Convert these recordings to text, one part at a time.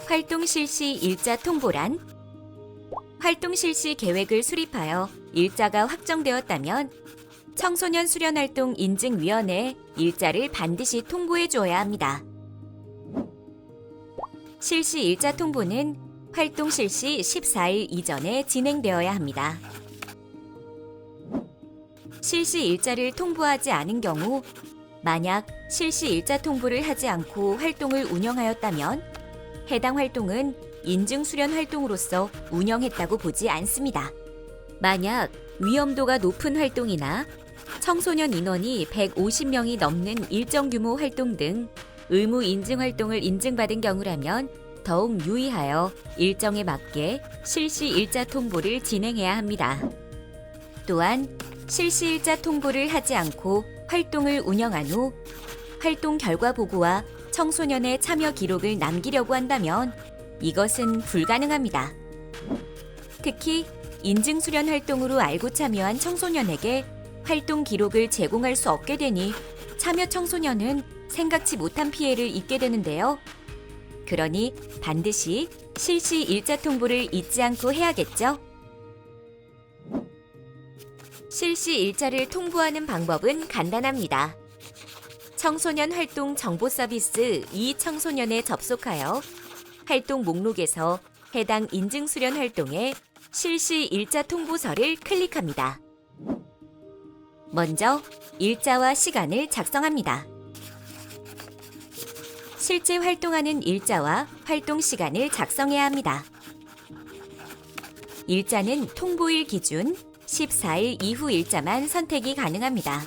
활동 실시 일자 통보란 활동 실시 계획을 수립하여 일자가 확정되었다면 청소년 수련활동 인증위원회에 일자를 반드시 통보해 주어야 합니다. 실시 일자 통보는 활동 실시 14일 이전에 진행되어야 합니다. 실시 일자를 통보하지 않은 경우 만약 실시 일자 통보를 하지 않고 활동을 운영하였다면 해당 활동은 인증 수련 활동으로서 운영했다고 보지 않습니다. 만약 위험도가 높은 활동이나 청소년 인원이 150명이 넘는 일정 규모 활동 등 의무 인증 활동을 인증받은 경우라면 더욱 유의하여 일정에 맞게 실시 일자 통보를 진행해야 합니다. 또한 실시 일자 통보를 하지 않고 활동을 운영한 후 활동 결과 보고와 청소년의 참여 기록을 남기려고 한다면 이것은 불가능합니다. 특히 인증 수련 활동으로 알고 참여한 청소년에게 활동 기록을 제공할 수 없게 되니 참여 청소년은 생각지 못한 피해를 입게 되는데요. 그러니 반드시 실시 일자 통보를 잊지 않고 해야겠죠? 실시 일자를 통보하는 방법은 간단합니다. 청소년 활동 정보 서비스 이청소년에 접속하여 활동 목록에서 해당 인증 수련 활동에 실시 일자 통보서를 클릭합니다. 먼저 일자와 시간을 작성합니다. 실제 활동하는 일자와 활동 시간을 작성해야 합니다. 일자는 통보일 기준 14일 이후 일자만 선택이 가능합니다.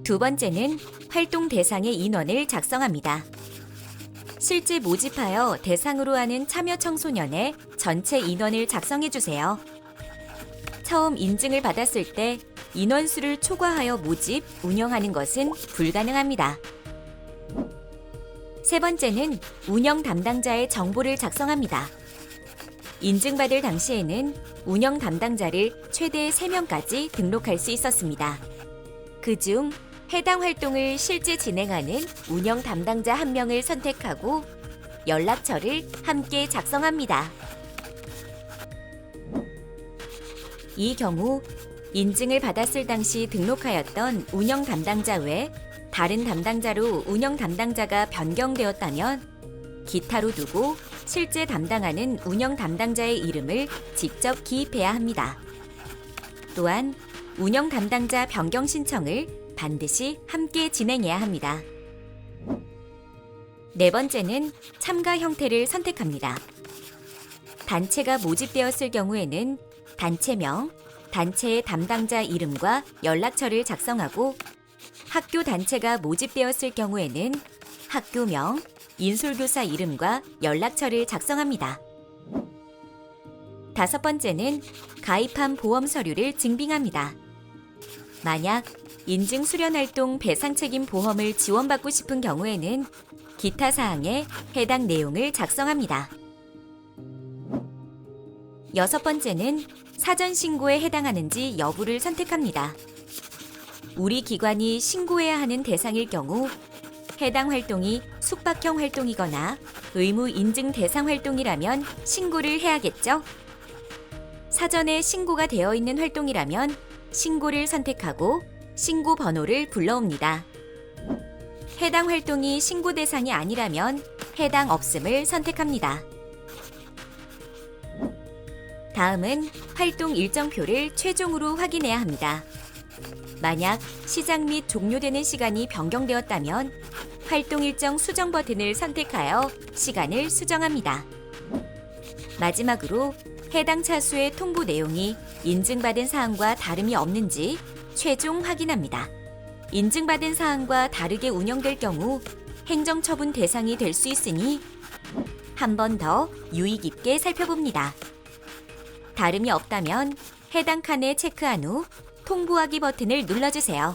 두 번째는 활동 대상의 인원을 작성합니다. 실제 모집하여 대상으로 하는 참여 청소년의 전체 인원을 작성해 주세요. 처음 인증을 받았을 때 인원수를 초과하여 모집, 운영하는 것은 불가능합니다. 세 번째는 운영 담당자의 정보를 작성합니다. 인증받을 당시에는 운영 담당자를 최대 3명까지 등록할 수 있었습니다. 그중 해당 활동을 실제 진행하는 운영 담당자 1명을 선택하고 연락처를 함께 작성합니다. 이 경우 인증을 받았을 당시 등록하였던 운영 담당자 외 다른 담당자로 운영 담당자가 변경되었다면 기타로 두고 실제 담당하는 운영 담당자의 이름을 직접 기입해야 합니다. 또한 운영 담당자 변경 신청을 반드시 함께 진행해야 합니다. 네 번째는 참가 형태를 선택합니다. 단체가 모집되었을 경우에는 단체명, 단체의 담당자 이름과 연락처를 작성하고 학교 단체가 모집되었을 경우에는 학교명, 인솔교사 이름과 연락처를 작성합니다. 다섯 번째는 가입한 보험 서류를 증빙합니다. 만약 인증 수련활동 배상책임 보험을 지원받고 싶은 경우에는 기타 사항에 해당 내용을 작성합니다. 여섯 번째는 사전 신고에 해당하는지 여부를 선택합니다. 우리 기관이 신고해야 하는 대상일 경우 해당 활동이 숙박형 활동이거나 의무 인증 대상 활동이라면 신고를 해야겠죠? 사전에 신고가 되어 있는 활동이라면 신고를 선택하고 신고 번호를 불러옵니다. 해당 활동이 신고 대상이 아니라면 해당 없음을 선택합니다. 다음은 활동 일정표를 최종으로 확인해야 합니다. 만약 시작 및 종료되는 시간이 변경되었다면 활동 일정 수정 버튼을 선택하여 시간을 수정합니다. 마지막으로 해당 차수의 통보 내용이 인증받은 사항과 다름이 없는지 최종 확인합니다. 인증받은 사항과 다르게 운영될 경우 행정처분 대상이 될 수 있으니 한 번 더 유의 깊게 살펴봅니다. 다름이 없다면 해당 칸에 체크한 후 통보하기 버튼을 눌러주세요.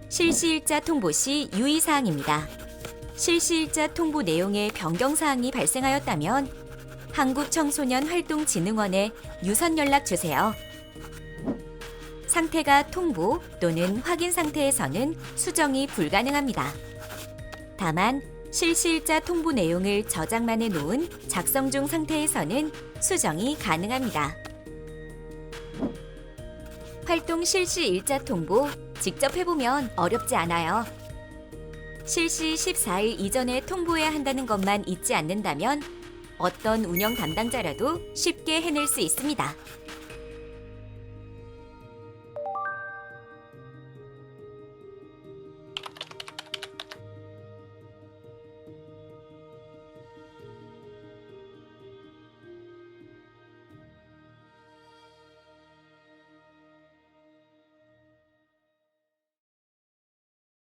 실시일자 통보 시 유의사항입니다. 실시일자 통보 내용에 변경사항이 발생하였다면 한국청소년활동진흥원에 유선 연락 주세요. 상태가 통보 또는 확인 상태에서는 수정이 불가능합니다. 다만 실시일자 통보 내용을 저장만 해놓은 작성 중 상태에서는 수정이 가능합니다. 활동 실시 일자 통보 직접 해보면 어렵지 않아요. 실시 14일 이전에 통보해야 한다는 것만 잊지 않는다면 어떤 운영 담당자라도 쉽게 해낼 수 있습니다.